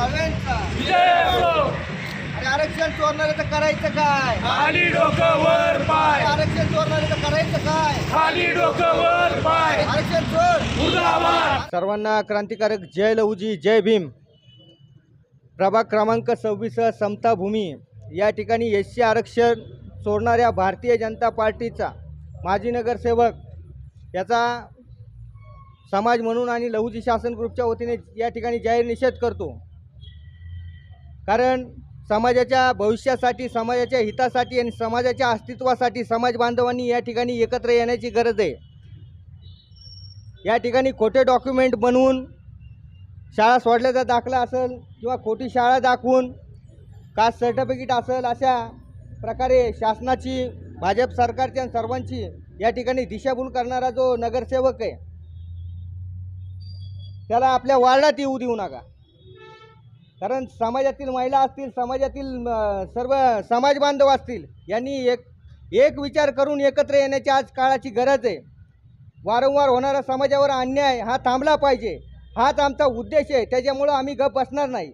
साहेबांचा विजय असो. अरे आरक्षण चोरणारे तर करायचं काय? खाली डोकं वर पाय, आरक्षण चोरणारे तर करायचं काय? खाली डोकं वर पाय, आरक्षण चोर मुर्दाबाद. सर्वांना क्रांतिकारक जय लहूजी, जय भीम. प्रभाग क्रमांक 26 समता भूमी या ठिकाणी एससी आरक्षण चोरणाऱ्या भारतीय जनता पार्टीचा माजी नगरसेवक याचा समाज म्हणून आणि लहूजी शासन ग्रुपच्या वतीने या ठिकाणी जाहीर निषेध करतो. कारण समाजाच्या भविष्यासाठी, समाजाच्या हितासाठी आणि समाजाच्या अस्तित्वासाठी समाज बांधवांनी या ठिकाणी एकत्र येण्याची गरज आहे. या ठिकाणी खोटे डॉक्युमेंट बनवून शाळा सोडल्याचा दाखला असेल किंवा खोटी शाळा दाखवून कास्ट सर्टिफिकेट असेल, अशा प्रकारे शासनाची, भाजप सरकारच्या सर्वांची या ठिकाणी दिशाभूल करणारा जो नगरसेवक आहे त्याला आपल्या वार्डात येऊ देऊ नका. कारण समाजातील महिला असतील, समाजातील सर्व समाज बांधव असतील, यांनी एक विचार करून एकत्र येण्याची आज काळाची गरज आहे. वारंवार होणारा समाजावर अन्याय हा थांबला पाहिजे, हाच आमचा उद्देश आहे. त्याच्यामुळं आम्ही गप बसणार नाही.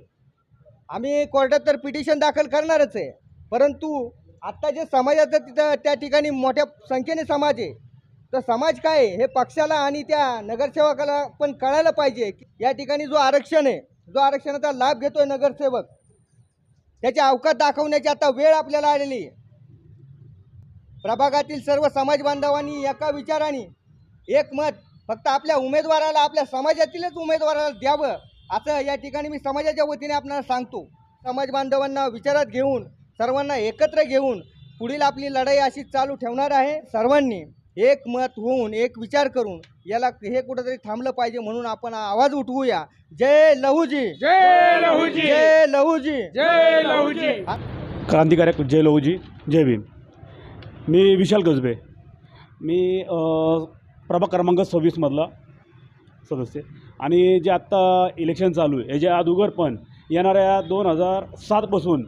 आम्ही कोर्टात तर पिटिशन दाखल करणारच आहे. परंतु आत्ता जे समाजाचं तिथं त्या ठिकाणी मोठ्या संख्येने समाज आहे, तर समाज काय आहे हे पक्षाला आणि त्या नगरसेवकाला पण कळायला पाहिजे. या ठिकाणी जो आरक्षण आहे, जो आरक्षणाचा लाभ घेतोय नगरसेवक, त्याची अवकात दाखवण्याची आता वेळ आपल्याला आलेली आहे. प्रभागातील सर्व समाज बांधवांनी एका विचाराने एक मत फक्त आपल्या उमेदवाराला, आपल्या समाजातीलच उमेदवाराला द्यावं, असं या ठिकाणी मी समाजाच्या वतीने आपल्याला सांगतो. समाज बांधवांना विचारात घेऊन, सर्वांना एकत्र घेऊन पुढील आपली लढाई अशी चालू ठेवणार आहे. सर्वांनी एक मत होऊन, एक विचार करून याला हे कुठेतरी थांबलं पाहिजे, म्हणून आपण आवाज उठवूया. जय लहूजी, जय लहूजी, जय लहूजी, जय लहूजी. क्रांतिकारक जय लहूजी, जय भीम. मी विशाल गजबे, मी प्रभाग क्रमांक 26मधला सदस्य. आणि जे आत्ता इलेक्शन चालू आहे याच्या अगोदर पण येणाऱ्या 2007पासून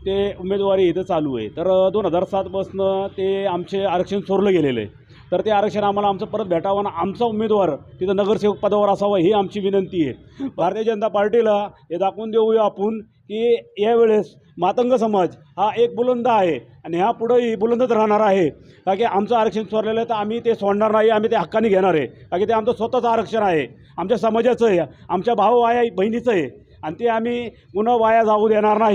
ते उमेदवारी इथं चालू आहे. तर 2007पासून ते आमचे आरक्षण चोरलं गेलेलं आहे. तर ते आरक्षण आम्हाला आमचं परत भेटावं आणि आमचा उमेदवार तिथं नगरसेवक पदावर असावा ही आमची विनंती आहे. भारतीय जनता पार्टीला हे दाखवून देऊया आपण की यावेळेस मातंग समाज हा एक बुलंद आहे आणि ह्या पुढंही बुलंदच राहणार आहे. का की आमचं आरक्षण चोरलेलं आहे तर आम्ही ते सोडणार नाही, आम्ही ते हक्काने घेणार आहे. का की ते आमचं स्वतःचं आरक्षण आहे, आमच्या समाजाचं आहे, आमच्या भाऊ आहे, बहिणीचं आहे, आणि ते आम्ही पुन्हा वाया जाऊ देणार नाही.